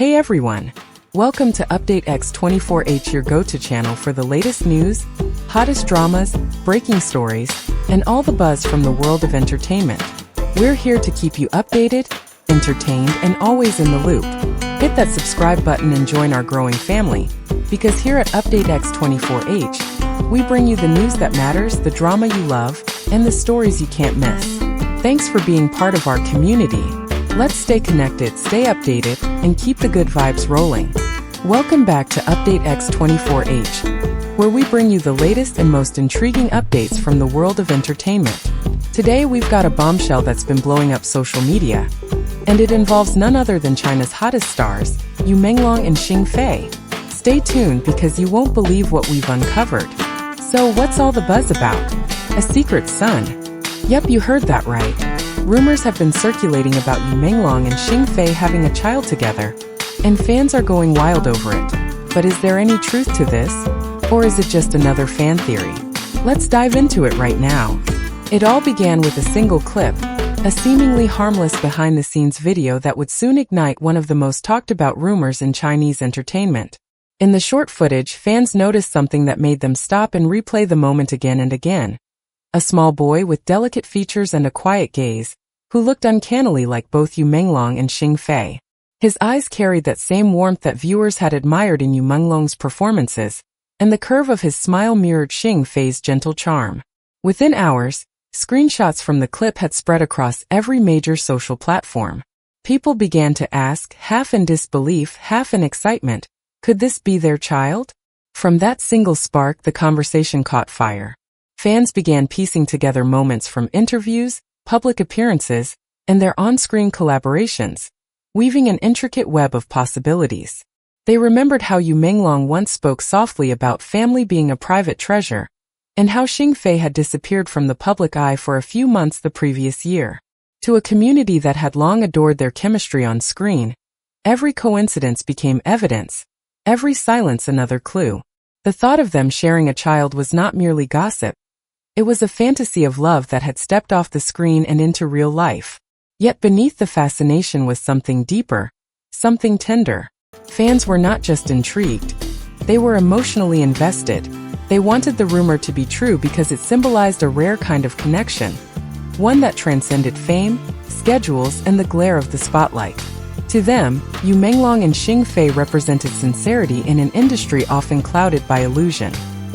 Hey everyone! Welcome to Update X24H, your go-to channel for the latest news, hottest dramas, breaking stories, and all the buzz from the world of entertainment. We're here to keep you updated, entertained, and always in the loop. Hit that subscribe button and join our growing family, because here at Update X24H, we bring you the news that matters, the drama you love, and the stories you can't miss. Thanks for being part of our community. Let's stay connected, stay updated, and keep the good vibes rolling. Welcome back to Update X24H, where we bring you the latest and most intriguing updates from the world of entertainment. Today we've got a bombshell that's been blowing up social media, and it involves none other than China's hottest stars, Menglong and Xing Fei. Stay tuned because you won't believe what we've uncovered. So what's all the buzz about? A secret son? Yep, you heard that right. Rumors have been circulating about Menglong and Xing Fei having a child together, and fans are going wild over it. But is there any truth to this? Or is it just another fan theory? Let's dive into it right now. It all began with a single clip, a seemingly harmless behind-the-scenes video that would soon ignite one of the most talked-about rumors in Chinese entertainment. In the short footage, fans noticed something that made them stop and replay the moment again and again. A small boy with delicate features and a quiet gaze, who looked uncannily like both Menglong and Xing Fei. His eyes carried that same warmth that viewers had admired in Menglong's performances, and the curve of his smile mirrored Xing Fei's gentle charm. Within hours, screenshots from the clip had spread across every major social platform. People began to ask, half in disbelief, half in excitement, could this be their child? From that single spark, the conversation caught fire. Fans began piecing together moments from interviews, public appearances, and their on-screen collaborations, weaving an intricate web of possibilities. They remembered how Menglong once spoke softly about family being a private treasure, and how Xing Fei had disappeared from the public eye for a few months the previous year. To a community that had long adored their chemistry on screen, every coincidence became evidence, every silence another clue. The thought of them sharing a child was not merely gossip. It was a fantasy of love that had stepped off the screen and into real life. Yet beneath the fascination was something deeper, something tender. Fans were not just intrigued. They were emotionally invested. They wanted the rumor to be true because it symbolized a rare kind of connection, one that transcended fame, schedules, and the glare of the spotlight. To them, Menglong and Xing Fei represented sincerity in an industry often clouded by illusion.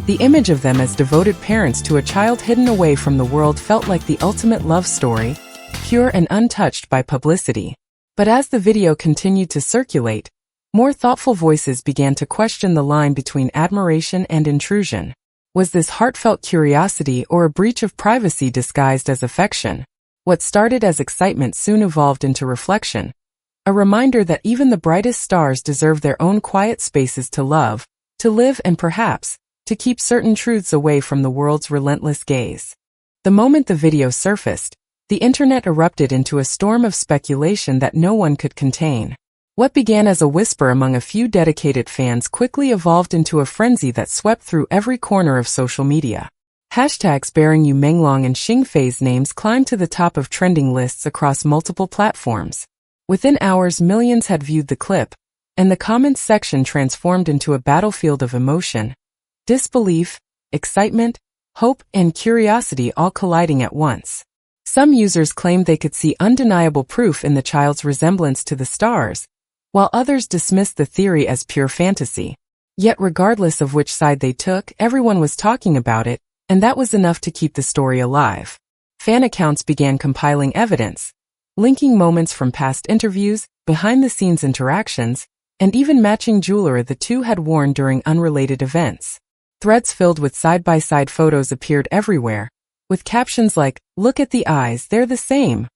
The image of them as devoted parents to a child hidden away from the world felt like the ultimate love story, pure and untouched by publicity. But as the video continued to circulate, more thoughtful voices began to question the line between admiration and intrusion. Was this heartfelt curiosity or a breach of privacy disguised as affection? What started as excitement soon evolved into reflection, a reminder that even the brightest stars deserve their own quiet spaces to love, to live, and perhaps to keep certain truths away from the world's relentless gaze. The moment the video surfaced, the internet erupted into a storm of speculation that no one could contain. What began as a whisper among a few dedicated fans quickly evolved into a frenzy that swept through every corner of social media. Hashtags bearing Menglong and Xing Fei's names climbed to the top of trending lists across multiple platforms. Within hours, millions had viewed the clip, and the comments section transformed into a battlefield of emotion. Disbelief, excitement, hope, and curiosity all colliding at once. Some users claimed they could see undeniable proof in the child's resemblance to the stars, while others dismissed the theory as pure fantasy. Yet regardless of which side they took, everyone was talking about it, and that was enough to keep the story alive. Fan accounts began compiling evidence, linking moments from past interviews, behind-the-scenes interactions, and even matching jewelry the two had worn during unrelated events. Threads filled with side-by-side photos appeared everywhere, with captions like, "Look at the eyes, they're the same,"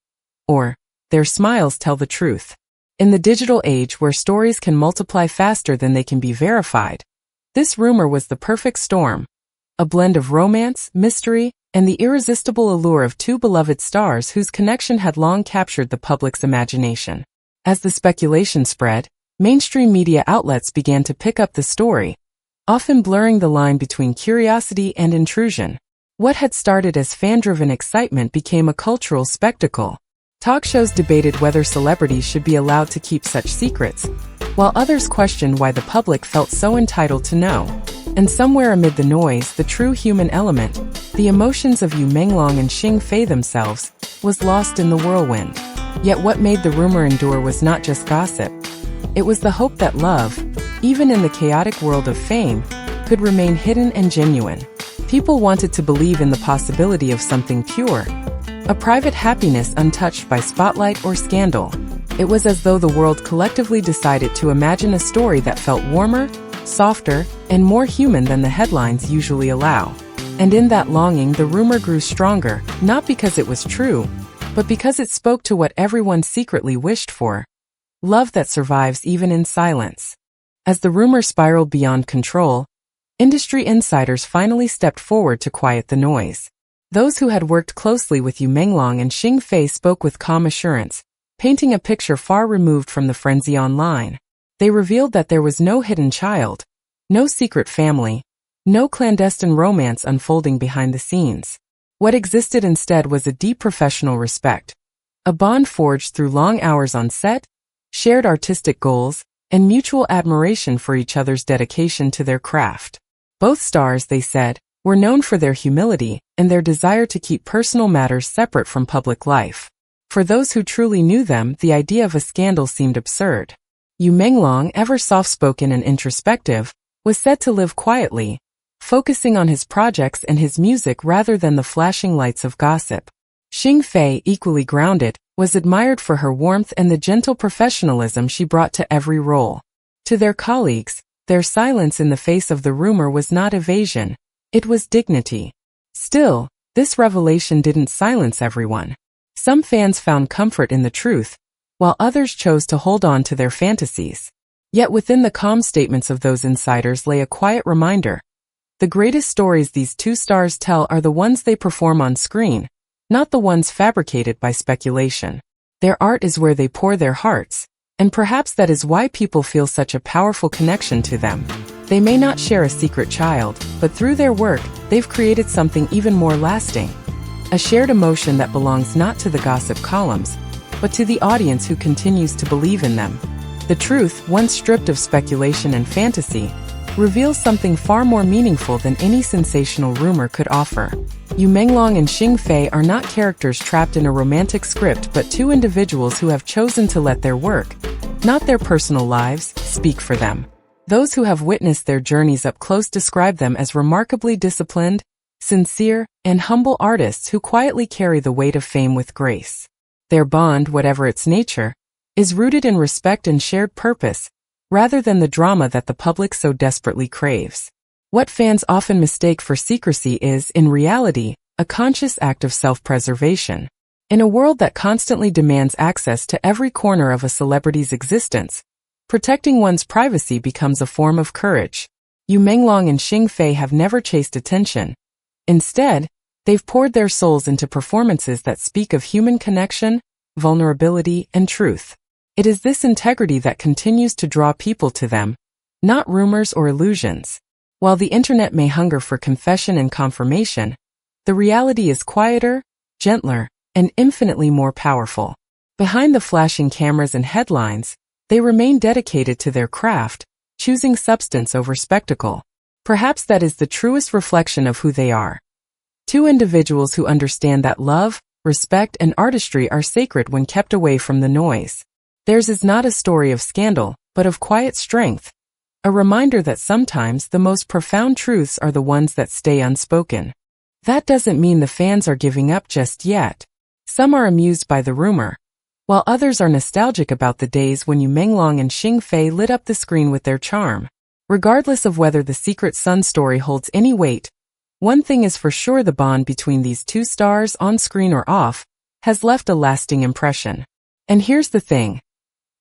or "Their smiles tell the truth." In the digital age where stories can multiply faster than they can be verified, this rumor was the perfect storm, a blend of romance, mystery, and the irresistible allure of two beloved stars whose connection had long captured the public's imagination. As the speculation spread, mainstream media outlets began to pick up the story, often blurring the line between curiosity and intrusion. What had started as fan-driven excitement became a cultural spectacle. Talk shows debated whether celebrities should be allowed to keep such secrets, while others questioned why the public felt so entitled to know. And somewhere amid the noise, the true human element, the emotions of Menglong and Xing Fei themselves, was lost in the whirlwind. Yet what made the rumor endure was not just gossip. It was the hope that love, even in the chaotic world of fame, could remain hidden and genuine. People wanted to believe in the possibility of something pure, a private happiness untouched by spotlight or scandal. It was as though the world collectively decided to imagine a story that felt warmer, softer, and more human than the headlines usually allow. And in that longing, the rumor grew stronger, not because it was true, but because it spoke to what everyone secretly wished for: love that survives even in silence. As the rumor spiraled beyond control, industry insiders finally stepped forward to quiet the noise. Those who had worked closely with Menglong and Xing Fei spoke with calm assurance, painting a picture far removed from the frenzy online. They revealed that there was no hidden child, no secret family, no clandestine romance unfolding behind the scenes. What existed instead was a deep professional respect, a bond forged through long hours on set, shared artistic goals, and mutual admiration for each other's dedication to their craft. Both stars, they said, were known for their humility and their desire to keep personal matters separate from public life. For those who truly knew them, the idea of a scandal seemed absurd. Menglong, ever soft-spoken and introspective, was said to live quietly, focusing on his projects and his music rather than the flashing lights of gossip. Xing Fei, equally grounded, was admired for her warmth and the gentle professionalism she brought to every role. To their colleagues, their silence in the face of the rumor was not evasion, it was dignity. Still, this revelation didn't silence everyone. Some fans found comfort in the truth, while others chose to hold on to their fantasies. Yet within the calm statements of those insiders lay a quiet reminder: the greatest stories these two stars tell are the ones they perform on screen, not the ones fabricated by speculation. Their art is where they pour their hearts, and perhaps that is why people feel such a powerful connection to them. They may not share a secret child, but through their work, they've created something even more lasting. A shared emotion that belongs not to the gossip columns, but to the audience who continues to believe in them. The truth, once stripped of speculation and fantasy, reveals something far more meaningful than any sensational rumor could offer. Menglong and Xing Fei are not characters trapped in a romantic script, but two individuals who have chosen to let their work, not their personal lives, speak for them. Those who have witnessed their journeys up close describe them as remarkably disciplined, sincere, and humble artists who quietly carry the weight of fame with grace. Their bond, whatever its nature, is rooted in respect and shared purpose, rather than the drama that the public so desperately craves. What fans often mistake for secrecy is, in reality, a conscious act of self-preservation. In a world that constantly demands access to every corner of a celebrity's existence, protecting one's privacy becomes a form of courage. Menglong and Xing Fei have never chased attention. Instead, they've poured their souls into performances that speak of human connection, vulnerability, and truth. It is this integrity that continues to draw people to them, not rumors or illusions. While the internet may hunger for confession and confirmation, the reality is quieter, gentler, and infinitely more powerful. Behind the flashing cameras and headlines, they remain dedicated to their craft, choosing substance over spectacle. Perhaps that is the truest reflection of who they are. Two individuals who understand that love, respect, and artistry are sacred when kept away from the noise. Theirs is not a story of scandal, but of quiet strength, a reminder that sometimes the most profound truths are the ones that stay unspoken. That doesn't mean the fans are giving up just yet. Some are amused by the rumor, while others are nostalgic about the days when Menglong and Xing Fei lit up the screen with their charm. Regardless of whether the Secret Sun story holds any weight, one thing is for sure: the bond between these two stars, on screen or off, has left a lasting impression. And here's the thing.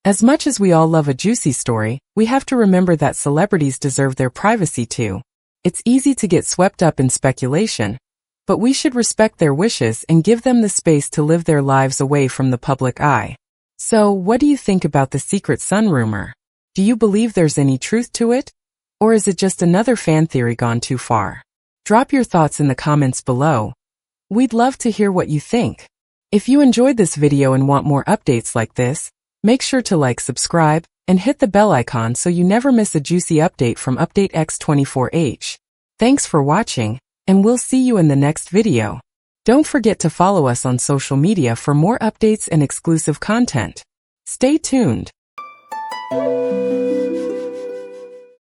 As much as we all love a juicy story, we have to remember that celebrities deserve their privacy too. It's easy to get swept up in speculation, but we should respect their wishes and give them the space to live their lives away from the public eye. So, what do you think about the Secret Sun rumor? Do you believe there's any truth to it? Or is it just another fan theory gone too far? Drop your thoughts in the comments below. We'd love to hear what you think. If you enjoyed this video and want more updates like this, make sure to like, subscribe, and hit the bell icon so you never miss a juicy update from Update X24H. Thanks for watching, and we'll see you in the next video. Don't forget to follow us on social media for more updates and exclusive content. Stay tuned.